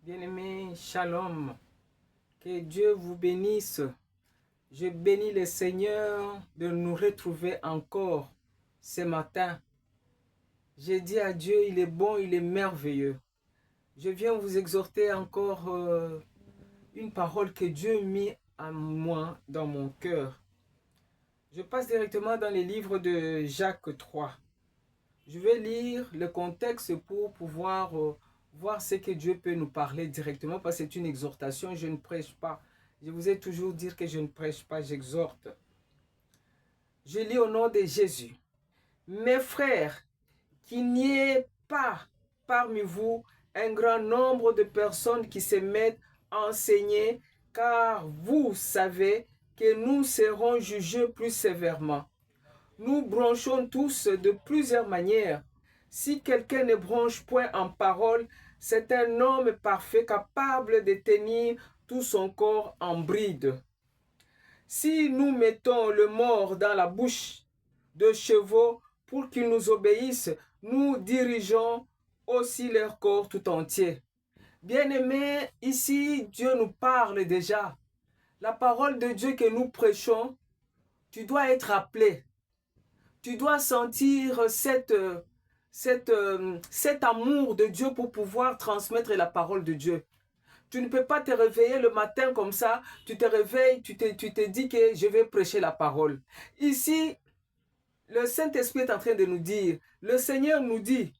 Bien-aimés, shalom. Que Dieu vous bénisse. Je bénis le Seigneur de nous retrouver encore ce matin. J'ai dit à Dieu, il est bon, il est merveilleux. Je viens vous exhorter encore une parole que Dieu a mis à moi dans mon cœur. Je passe directement dans les livres de Jacques 3. Je vais lire le contexte pour pouvoir voir ce que Dieu peut nous parler directement, parce que c'est une exhortation, je ne prêche pas. Je vous ai toujours dit que je ne prêche pas, j'exhorte. Je lis au nom de Jésus. Mes frères, qu'il n'y ait pas parmi vous un grand nombre de personnes qui se mettent à enseigner, car vous savez que nous serons jugés plus sévèrement. Nous bronchons tous de plusieurs manières. Si quelqu'un ne bronche point en parole, c'est un homme parfait capable de tenir tout son corps en bride. Si nous mettons le mort dans la bouche de chevaux pour qu'ils nous obéissent, nous dirigeons aussi leur corps tout entier. Bien-aimés, ici, Dieu nous parle déjà. La parole de Dieu que nous prêchons, tu dois être appelé. Tu dois sentir cet amour de Dieu pour pouvoir transmettre la parole de Dieu. Tu ne peux pas te réveiller le matin comme ça, tu te réveilles, tu te dis que je vais prêcher la parole. Ici, le Saint-Esprit est en train de nous dire, le Seigneur nous dit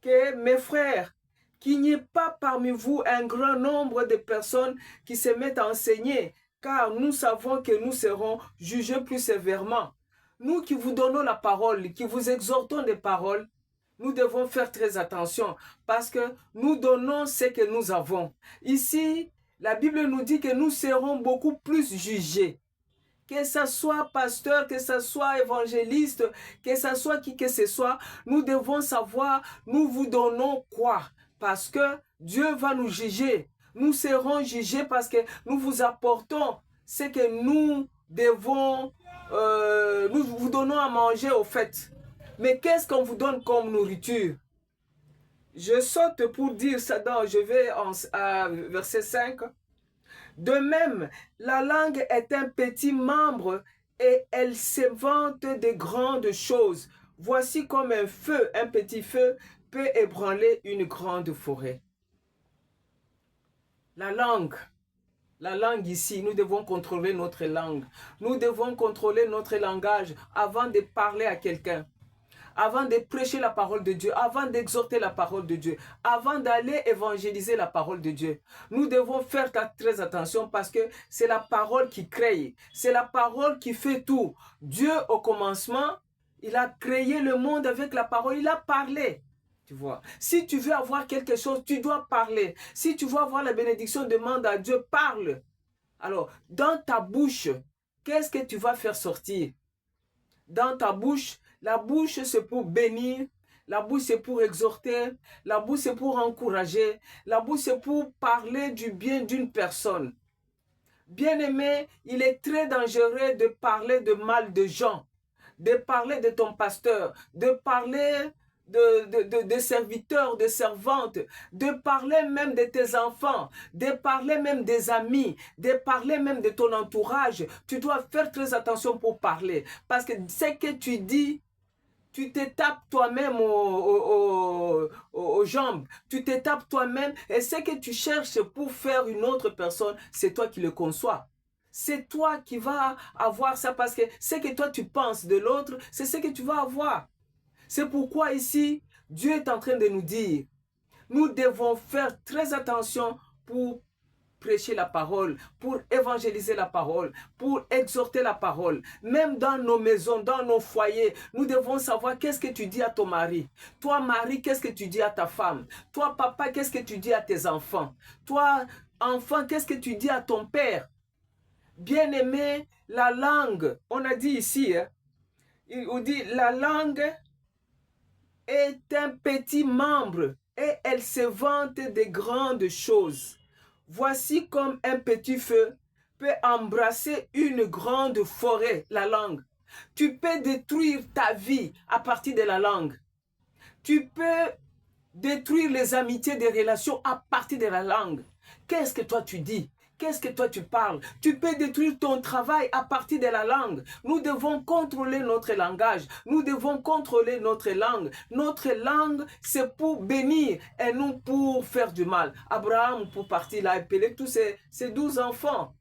que mes frères, qu'il n'y ait pas parmi vous un grand nombre de personnes qui se mettent à enseigner, car nous savons que nous serons jugés plus sévèrement. Nous qui vous donnons la parole, qui vous exhortons des paroles, nous devons faire très attention parce que nous donnons ce que nous avons. Ici, la Bible nous dit que nous serons beaucoup plus jugés. Que ce soit pasteur, que ce soit évangéliste, que ce soit qui que ce soit, nous devons savoir, nous vous donnons quoi? Parce que Dieu va nous juger. Nous serons jugés parce que nous vous apportons ce que nous devons, nous vous donnons à manger au fait. Mais qu'est-ce qu'on vous donne comme nourriture? Je saute pour dire ça je vais à verset 5. De même, la langue est un petit membre et elle s'évente de grandes choses. Voici comme un petit feu peut ébranler une grande forêt. La langue ici, nous devons contrôler notre langue. Nous devons contrôler notre langage avant de parler à quelqu'un, avant de prêcher la parole de Dieu, avant d'exhorter la parole de Dieu, avant d'aller évangéliser la parole de Dieu. Nous devons faire très attention parce que c'est la parole qui crée, c'est la parole qui fait tout. Dieu, au commencement, il a créé le monde avec la parole, il a parlé. Tu vois, si tu veux avoir quelque chose, tu dois parler. Si tu veux avoir la bénédiction, demande à Dieu, parle. Alors, dans ta bouche, qu'est-ce que tu vas faire sortir? Dans ta bouche, la bouche c'est pour bénir, la bouche c'est pour exhorter, la bouche c'est pour encourager, la bouche c'est pour parler du bien d'une personne. Bien-aimé, il est très dangereux de parler de mal de gens, de parler de ton pasteur, de parler de serviteurs, de servantes, de parler même de tes enfants, de parler même des amis, de parler même de ton entourage. Tu dois faire très attention pour parler. Parce que ce que tu dis, tu te tapes toi-même aux jambes. Tu te tapes toi-même et ce que tu cherches pour faire une autre personne, c'est toi qui le conçois. C'est toi qui vas avoir ça parce que ce que toi tu penses de l'autre, c'est ce que tu vas avoir. C'est pourquoi ici, Dieu est en train de nous dire, nous devons faire très attention pour prêcher la parole, pour évangéliser la parole, pour exhorter la parole. Même dans nos maisons, dans nos foyers, nous devons savoir qu'est-ce que tu dis à ton mari. Toi, mari, qu'est-ce que tu dis à ta femme. Toi, papa, qu'est-ce que tu dis à tes enfants. Toi, enfant, qu'est-ce que tu dis à ton père. Bien-aimé, la langue, on a dit ici, on dit la langue est un petit membre et elle se vante de grandes choses. Voici comme un petit feu peut embrasser une grande forêt, la langue. Tu peux détruire ta vie à partir de la langue. Tu peux détruire les amitiés, des relations à partir de la langue. Qu'est-ce que toi tu dis? Qu'est-ce que toi tu parles? Tu peux détruire ton travail à partir de la langue. Nous devons contrôler notre langage. Nous devons contrôler notre langue. Notre langue, c'est pour bénir et non pour faire du mal. Abraham, pour partir, il a appelé tous ses 12 enfants.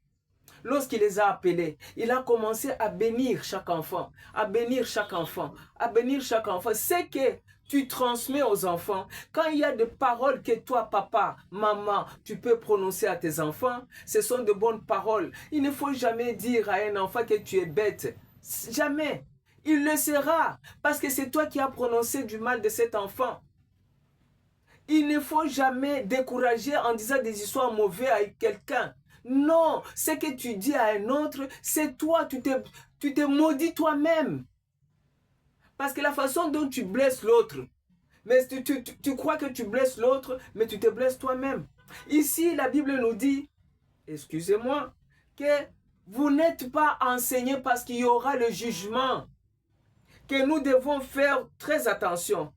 Lorsqu'il les a appelés, il a commencé à bénir chaque enfant, à bénir chaque enfant, à bénir chaque enfant. C'est que tu transmets aux enfants. Quand il y a des paroles que toi, papa, maman, tu peux prononcer à tes enfants, ce sont de bonnes paroles. Il ne faut jamais dire à un enfant que tu es bête. Jamais. Il le sera parce que c'est toi qui as prononcé du mal de cet enfant. Il ne faut jamais décourager en disant des histoires mauvaises à quelqu'un. Non, ce que tu dis à un autre, c'est toi, tu te maudis toi-même. Parce que la façon dont tu blesses l'autre, mais tu crois que tu blesses l'autre, mais tu te blesses toi-même. Ici, la Bible nous dit, excusez-moi, que vous n'êtes pas enseignés parce qu'il y aura le jugement, que nous devons faire très attention.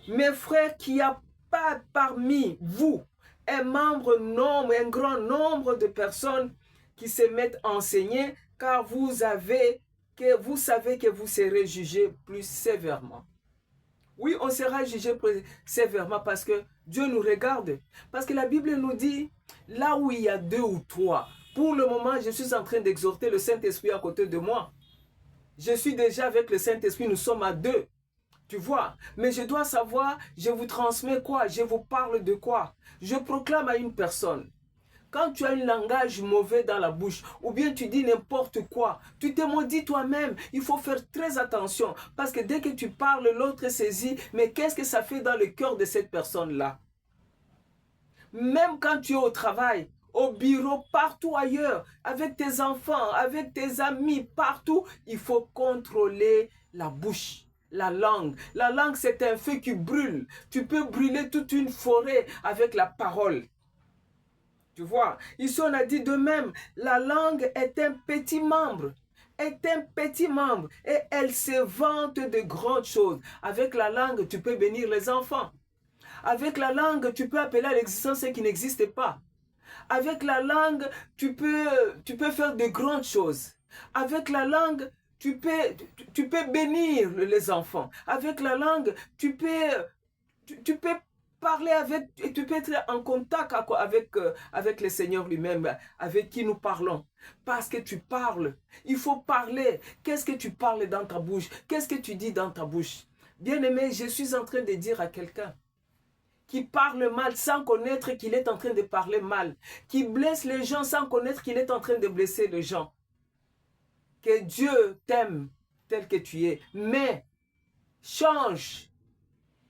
Mes frères, qu'il n'y a pas parmi vous un grand nombre de personnes qui se mettent à enseigner, car vous savez que vous serez jugés plus sévèrement. Oui, on sera jugé plus sévèrement parce que Dieu nous regarde. Parce que la Bible nous dit, là où il y a 2 ou 3, pour le moment, je suis en train d'exhorter le Saint-Esprit à côté de moi. Je suis déjà avec le Saint-Esprit, nous sommes à 2. Tu vois, mais je dois savoir, je vous transmets quoi, je vous parle de quoi. Je proclame à une personne. Quand tu as un langage mauvais dans la bouche, ou bien tu dis n'importe quoi, tu te maudis toi-même. Il faut faire très attention, parce que dès que tu parles, l'autre saisit, mais qu'est-ce que ça fait dans le cœur de cette personne-là? Même quand tu es au travail, au bureau, partout ailleurs, avec tes enfants, avec tes amis, partout, il faut contrôler la bouche. La langue, c'est un feu qui brûle. Tu peux brûler toute une forêt avec la parole. Tu vois, ici on a dit de même, la langue est un petit membre. Est un petit membre et elle se vante de grandes choses. Avec la langue, tu peux bénir les enfants. Avec la langue, tu peux appeler à l'existence ce qui n'existe pas. Avec la langue, tu peux faire de grandes choses. Avec la langue, tu peux bénir les enfants. Avec la langue, tu peux parler avec, et tu peux être en contact avec le Seigneur lui-même, avec qui nous parlons. Parce que tu parles. Il faut parler. Qu'est-ce que tu parles dans ta bouche? Qu'est-ce que tu dis dans ta bouche? Bien-aimé, je suis en train de dire à quelqu'un qui parle mal sans connaître qu'il est en train de parler mal, qui blesse les gens sans connaître qu'il est en train de blesser les gens. Que Dieu t'aime tel que tu es, mais change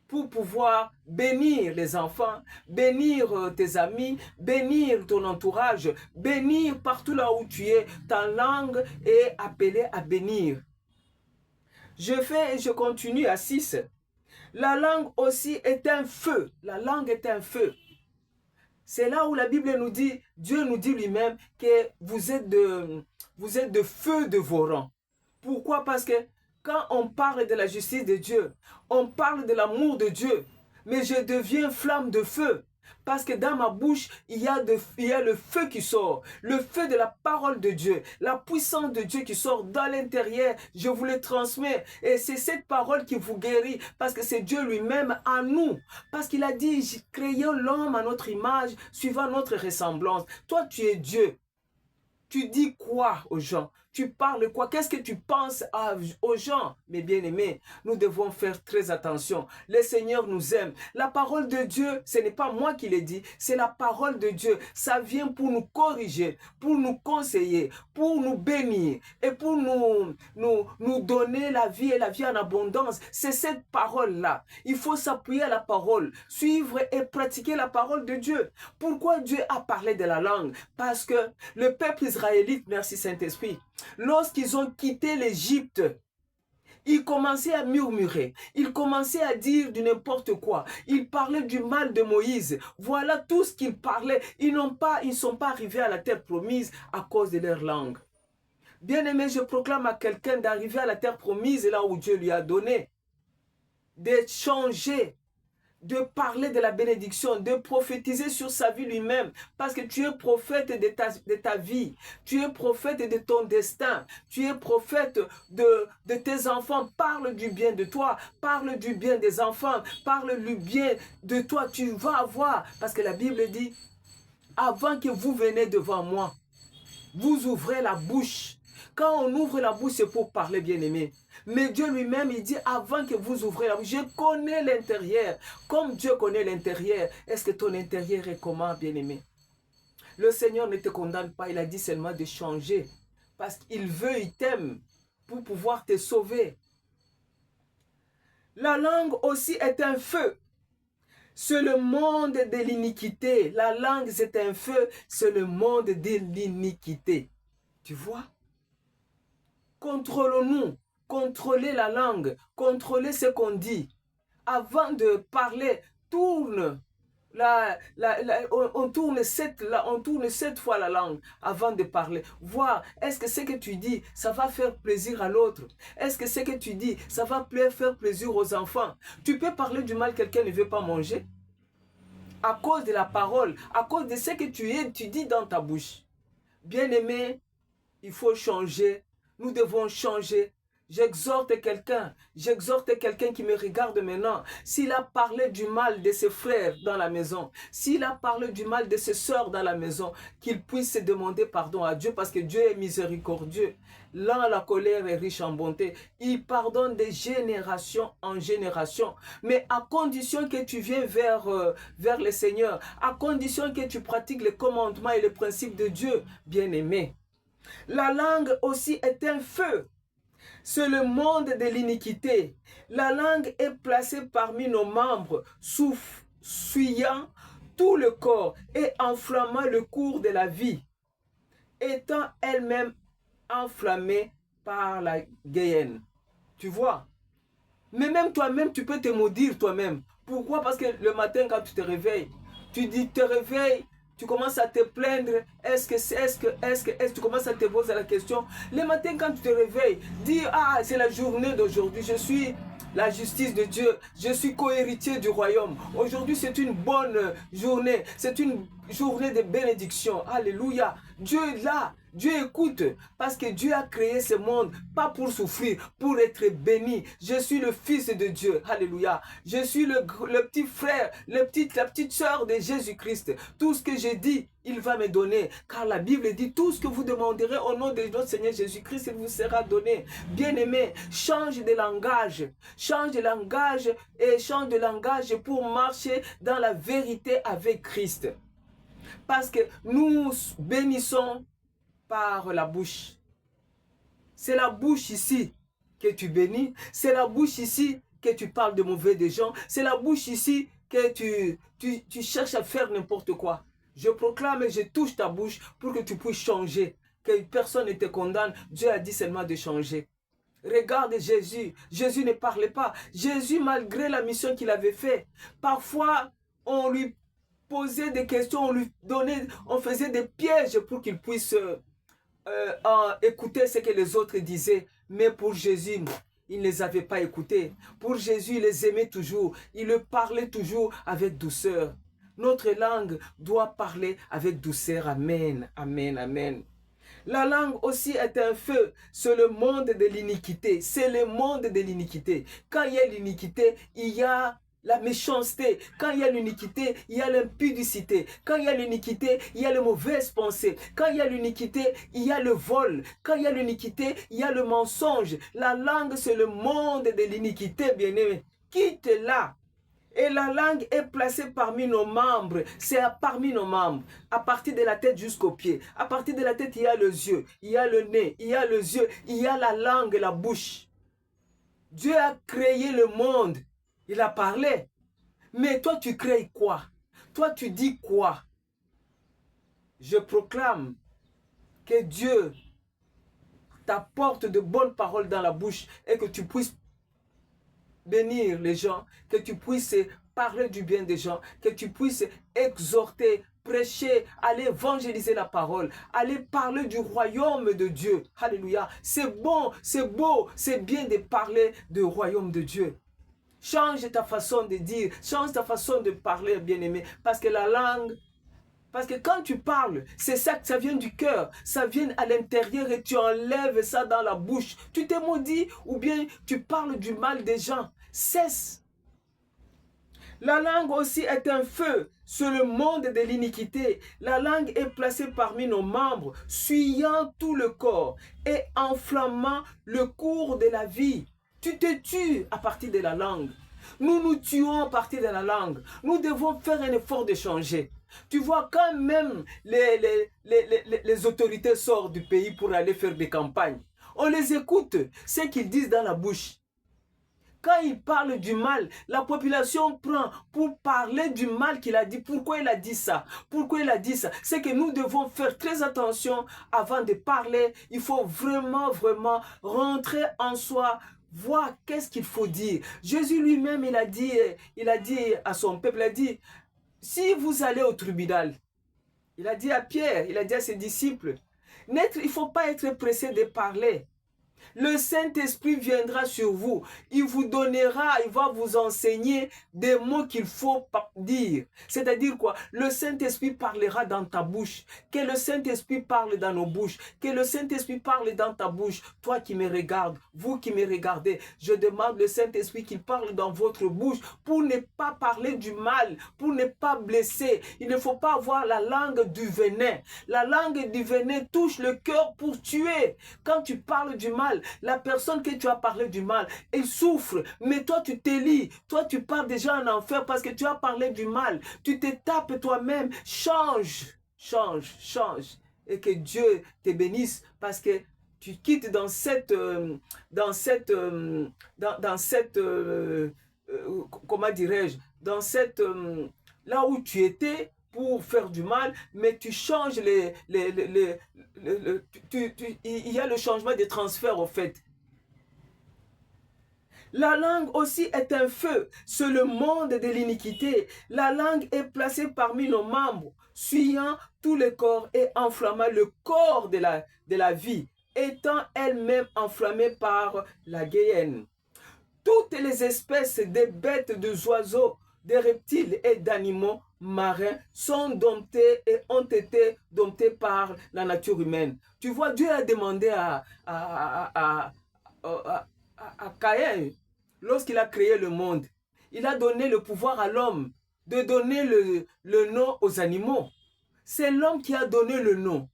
pour pouvoir bénir les enfants, bénir tes amis, bénir ton entourage, bénir partout là où tu es. Ta langue est appelée à bénir. Je continue à 6. La langue aussi est un feu. La langue est un feu. C'est là où la Bible nous dit, Dieu nous dit lui-même que vous êtes de feu dévorant. Pourquoi? Parce que quand on parle de la justice de Dieu, on parle de l'amour de Dieu, mais je deviens flamme de feu. Parce que dans ma bouche, il y a le feu qui sort, le feu de la parole de Dieu, la puissance de Dieu qui sort dans l'intérieur, je vous le transmets. Et c'est cette parole qui vous guérit, parce que c'est Dieu lui-même en nous. Parce qu'il a dit, créons l'homme à notre image, suivant notre ressemblance. Toi, tu es Dieu. Tu dis quoi aux gens? Tu parles quoi? Qu'est-ce que tu penses aux gens? Mes bien-aimés, nous devons faire très attention. Le Seigneur nous aime. La parole de Dieu, ce n'est pas moi qui l'ai dit, c'est la parole de Dieu. Ça vient pour nous corriger, pour nous conseiller, pour nous bénir et pour nous donner la vie et la vie en abondance. C'est cette parole-là. Il faut s'appuyer à la parole, suivre et pratiquer la parole de Dieu. Pourquoi Dieu a parlé de la langue? Parce que le peuple israélite, merci Saint-Esprit, lorsqu'ils ont quitté l'Égypte, ils commençaient à murmurer, ils commençaient à dire du n'importe quoi, ils parlaient du mal de Moïse. Voilà tout ce qu'ils parlaient. Ils ne sont pas arrivés à la terre promise à cause de leur langue. Bien-aimé, je proclame à quelqu'un d'arriver à la terre promise là où Dieu lui a donné, de changer de parler de la bénédiction, de prophétiser sur sa vie lui-même, parce que tu es prophète de ta vie, tu es prophète de ton destin, tu es prophète de tes enfants. Parle du bien de toi, parle du bien des enfants, parle du bien de toi, tu vas avoir, parce que la Bible dit, avant que vous venez devant moi, vous ouvrez la bouche. Quand on ouvre la bouche, c'est pour parler, bien-aimé. Mais Dieu lui-même, il dit, avant que vous ouvrez la bouche, je connais l'intérieur. Comme Dieu connaît l'intérieur, est-ce que ton intérieur est comment, bien-aimé? Le Seigneur ne te condamne pas, il a dit seulement de changer. Parce qu'il veut, il t'aime pour pouvoir te sauver. La langue aussi est un feu. C'est le monde de l'iniquité. La langue, c'est un feu, c'est le monde de l'iniquité. Tu vois? Contrôlons-nous, contrôlez la langue, contrôlez ce qu'on dit. Avant de parler, on tourne sept fois la langue avant de parler. Voir, est-ce que ce que tu dis, ça va faire plaisir à l'autre? Est-ce que ce que tu dis, ça va faire plaisir aux enfants? Tu peux parler du mal, quelqu'un ne veut pas manger? À cause de la parole, à cause de ce que tu dis dans ta bouche. Bien-aimé, il faut changer. Nous devons changer. J'exhorte quelqu'un qui me regarde maintenant. S'il a parlé du mal de ses frères dans la maison, s'il a parlé du mal de ses sœurs dans la maison, qu'il puisse se demander pardon à Dieu parce que Dieu est miséricordieux. Lent à la colère est riche en bonté. Il pardonne de génération en génération. Mais à condition que tu viennes vers le Seigneur, à condition que tu pratiques les commandements et les principes de Dieu, bien-aimé. La langue aussi est un feu. C'est le monde de l'iniquité. La langue est placée parmi nos membres, fuyant tout le corps et enflammant le cours de la vie, étant elle-même enflammée par la guéhenne. Tu vois? Mais même toi-même, tu peux te maudire toi-même. Pourquoi? Parce que le matin, quand tu te réveilles, te réveilles, tu commences à te plaindre, tu commences à te poser la question. Le matin, quand tu te réveilles, dis, ah, c'est la journée d'aujourd'hui, je suis la justice de Dieu, je suis co-héritier du royaume. Aujourd'hui, c'est une bonne journée, c'est une journée de bénédiction. Alléluia. Dieu est là. Dieu écoute, parce que Dieu a créé ce monde, pas pour souffrir, pour être béni. Je suis le fils de Dieu, alléluia. Je suis le petit frère, la petite sœur de Jésus-Christ. Tout ce que j'ai dit, il va me donner, car la Bible dit, tout ce que vous demanderez au nom de notre Seigneur Jésus-Christ, il vous sera donné. Bien-aimé, change de langage et change de langage pour marcher dans la vérité avec Christ. Parce que nous bénissons par la bouche. C'est la bouche ici que tu bénis. C'est la bouche ici que tu parles de mauvais des gens. C'est la bouche ici que tu cherches à faire n'importe quoi. Je proclame et je touche ta bouche pour que tu puisses changer. Que personne ne te condamne. Dieu a dit seulement de changer. Regarde Jésus. Jésus ne parlait pas. Jésus, malgré la mission qu'il avait faite, parfois on lui posait des questions, on faisait des pièges pour qu'il puisse écouter ce que les autres disaient. Mais pour Jésus, il ne les avait pas écoutés. Pour Jésus, il les aimait toujours. Il le parlait toujours avec douceur. Notre langue doit parler avec douceur. Amen, amen, amen. La langue aussi est un feu. C'est le monde de l'iniquité. C'est le monde de l'iniquité. Quand il y a l'iniquité, il y a la méchanceté. Quand il y a l'iniquité, il y a l'impudicité. Quand il y a l'iniquité, il y a les mauvaises pensées. Quand il y a l'iniquité, il y a le vol. Quand il y a l'iniquité, il y a le mensonge. La langue, c'est le monde de l'iniquité, bien-aimé. Quitte-la. Et la langue est placée parmi nos membres. C'est parmi nos membres. À partir de la tête jusqu'aux pieds. À partir de la tête, il y a les yeux. Il y a le nez. Il y a les yeux. Il y a la langue, la bouche. Dieu a créé le monde. Il a parlé. Mais toi, tu crées quoi? Toi, tu dis quoi? Je proclame que Dieu t'apporte de bonnes paroles dans la bouche et que tu puisses bénir les gens, que tu puisses parler du bien des gens, que tu puisses exhorter, prêcher, aller évangéliser la parole, aller parler du royaume de Dieu. Alléluia. C'est bon, c'est beau, c'est bien de parler du royaume de Dieu. Change ta façon de dire, change ta façon de parler, bien-aimé. Parce que la langue, parce que quand tu parles, c'est ça que ça vient du cœur, ça vient à l'intérieur et tu enlèves ça dans la bouche. Tu t'es maudit ou bien tu parles du mal des gens. Cesse. La langue aussi est un feu sur le monde de l'iniquité. La langue est placée parmi nos membres, suyant tout le corps et enflammant le cours de la vie. Tu te tues à partir de la langue. Nous nous tuons à partir de la langue. Nous devons faire un effort de changer. Tu vois, quand même les autorités sortent du pays pour aller faire des campagnes, on les écoute, ce qu'ils disent dans la bouche. Quand il parle du mal, la population prend pour parler du mal qu'il a dit. Pourquoi il a dit ça? Pourquoi il a dit ça? C'est que nous devons faire très attention avant de parler. Il faut vraiment, vraiment rentrer en soi, voir qu'est-ce qu'il faut dire. Jésus lui-même, il a dit à son peuple, il a dit, si vous allez au tribunal, il a dit à Pierre, il a dit à ses disciples, il ne faut pas être pressé de parler. Le Saint-Esprit viendra sur vous. Il vous donnera, il va vous enseigner des mots qu'il faut dire. C'est-à-dire quoi? Le Saint-Esprit parlera dans ta bouche. Que le Saint-Esprit parle dans nos bouches. Que le Saint-Esprit parle dans ta bouche. Toi qui me regardes, vous qui me regardez, je demande le Saint-Esprit qu'il parle dans votre bouche pour ne pas parler du mal, pour ne pas blesser. Il ne faut pas avoir la langue du venin. La langue du venin touche le cœur pour tuer. Quand tu parles du mal, la personne que tu as parlé du mal, elle souffre, mais toi tu t'élis, toi tu pars déjà en enfer parce que tu as parlé du mal, tu te tapes toi-même. Change, change, change, et que Dieu te bénisse parce que tu quittes dans cette comment dirais-je, dans cette là où tu étais pour faire du mal, mais tu changes il y a le changement de transfert au fait. La langue aussi est un feu sur le monde de l'iniquité. La langue est placée parmi nos membres, suyant tout le corps et enflammant le corps de la vie, étant elle-même enflammée par la guéhenne. Toutes les espèces de bêtes, de oiseaux, de reptiles et d'animaux marins sont domptés et ont été domptés par la nature humaine. Tu vois, Dieu a demandé à Caïn, lorsqu'il a créé le monde, il a donné le pouvoir à l'homme de donner le nom aux animaux. C'est l'homme qui a donné le nom.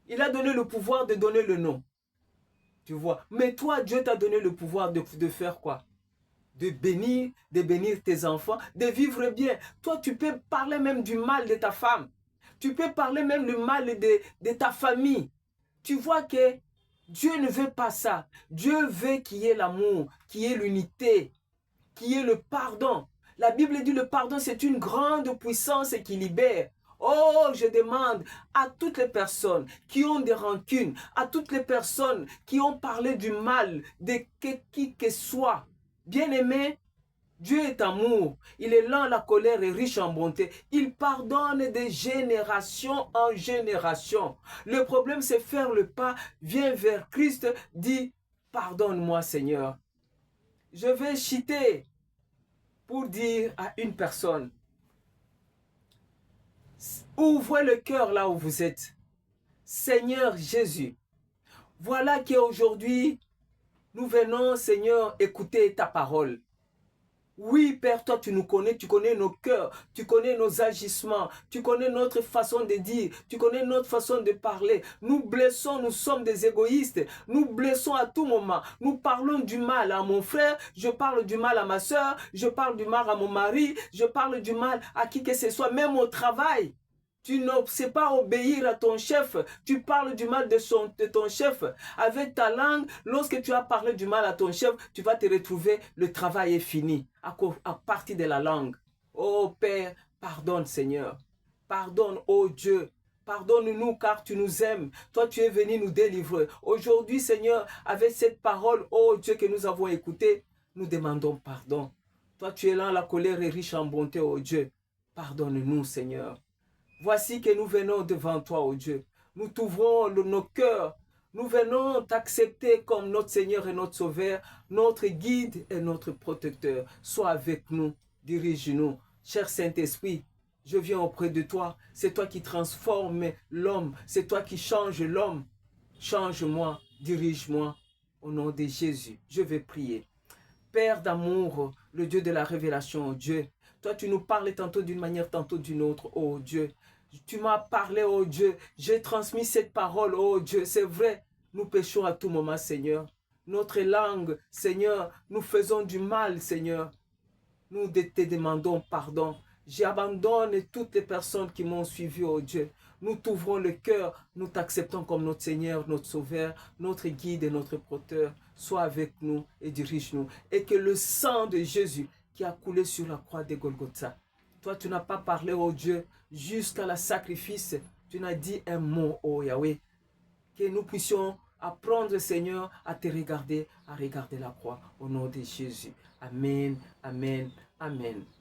Il a donné le pouvoir de donner le nom. Tu vois. Mais toi, Dieu t'a donné le pouvoir de faire quoi? De bénir tes enfants, de vivre bien. Toi, tu peux parler même du mal de ta femme. Tu peux parler même du mal de ta famille. Tu vois que Dieu ne veut pas ça. Dieu veut qu'il y ait l'amour, qu'il y ait l'unité, qu'il y ait le pardon. La Bible dit le pardon, c'est une grande puissance qui libère. Oh, je demande à toutes les personnes qui ont des rancunes, à toutes les personnes qui ont parlé du mal de qui que soit. Bien-aimé, Dieu est amour. Il est lent à la colère et riche en bonté. Il pardonne de génération en génération. Le problème, c'est faire le pas, viens vers Christ, dis, pardonne-moi Seigneur. Je vais chuter pour dire à une personne, ouvrez le cœur là où vous êtes. Seigneur Jésus, voilà qu'aujourd'hui, nous venons, Seigneur, écouter ta parole. Oui, Père, toi, tu nous connais, tu connais nos cœurs, tu connais nos agissements, tu connais notre façon de dire, tu connais notre façon de parler. Nous blessons, nous sommes des égoïstes, nous blessons à tout moment. Nous parlons du mal à mon frère, je parle du mal à ma soeur, je parle du mal à mon mari, je parle du mal à qui que ce soit, même au travail. Tu ne sais pas obéir à ton chef. Tu parles du mal de ton chef. Avec ta langue, lorsque tu as parlé du mal à ton chef, tu vas te retrouver, le travail est fini à partir de la langue. Oh Père, pardonne Seigneur. Pardonne, oh Dieu. Pardonne-nous car tu nous aimes. Toi, tu es venu nous délivrer. Aujourd'hui, Seigneur, avec cette parole, oh Dieu, que nous avons écoutée, nous demandons pardon. Toi, tu es là, la colère est riche en bonté, oh Dieu. Pardonne-nous, Seigneur. Voici que nous venons devant toi, ô Dieu. Nous t'ouvrons nos cœurs. Nous venons t'accepter comme notre Seigneur et notre Sauveur, notre guide et notre protecteur. Sois avec nous, dirige-nous. Cher Saint-Esprit, je viens auprès de toi. C'est toi qui transformes l'homme. C'est toi qui changes l'homme. Change-moi, dirige-moi. Au nom de Jésus, je vais prier. Père d'amour, le Dieu de la révélation, oh Dieu. Toi, tu nous parles tantôt d'une manière, tantôt d'une autre, oh Dieu. Tu m'as parlé, oh Dieu. J'ai transmis cette parole, oh Dieu. C'est vrai, nous péchons à tout moment, Seigneur. Notre langue, Seigneur, nous faisons du mal, Seigneur. Nous te demandons pardon. J'abandonne toutes les personnes qui m'ont suivi, oh Dieu. Nous t'ouvrons le cœur, nous t'acceptons comme notre Seigneur, notre Sauveur, notre guide et notre protecteur. Sois avec nous et dirige-nous. Et que le sang de Jésus qui a coulé sur la croix de Golgotha, toi tu n'as pas parlé, oh Dieu, jusqu'à la sacrifice. Tu n'as dit un mot, oh Yahweh. Que nous puissions apprendre, Seigneur, à te regarder, à regarder la croix. Au nom de Jésus. Amen, amen, amen.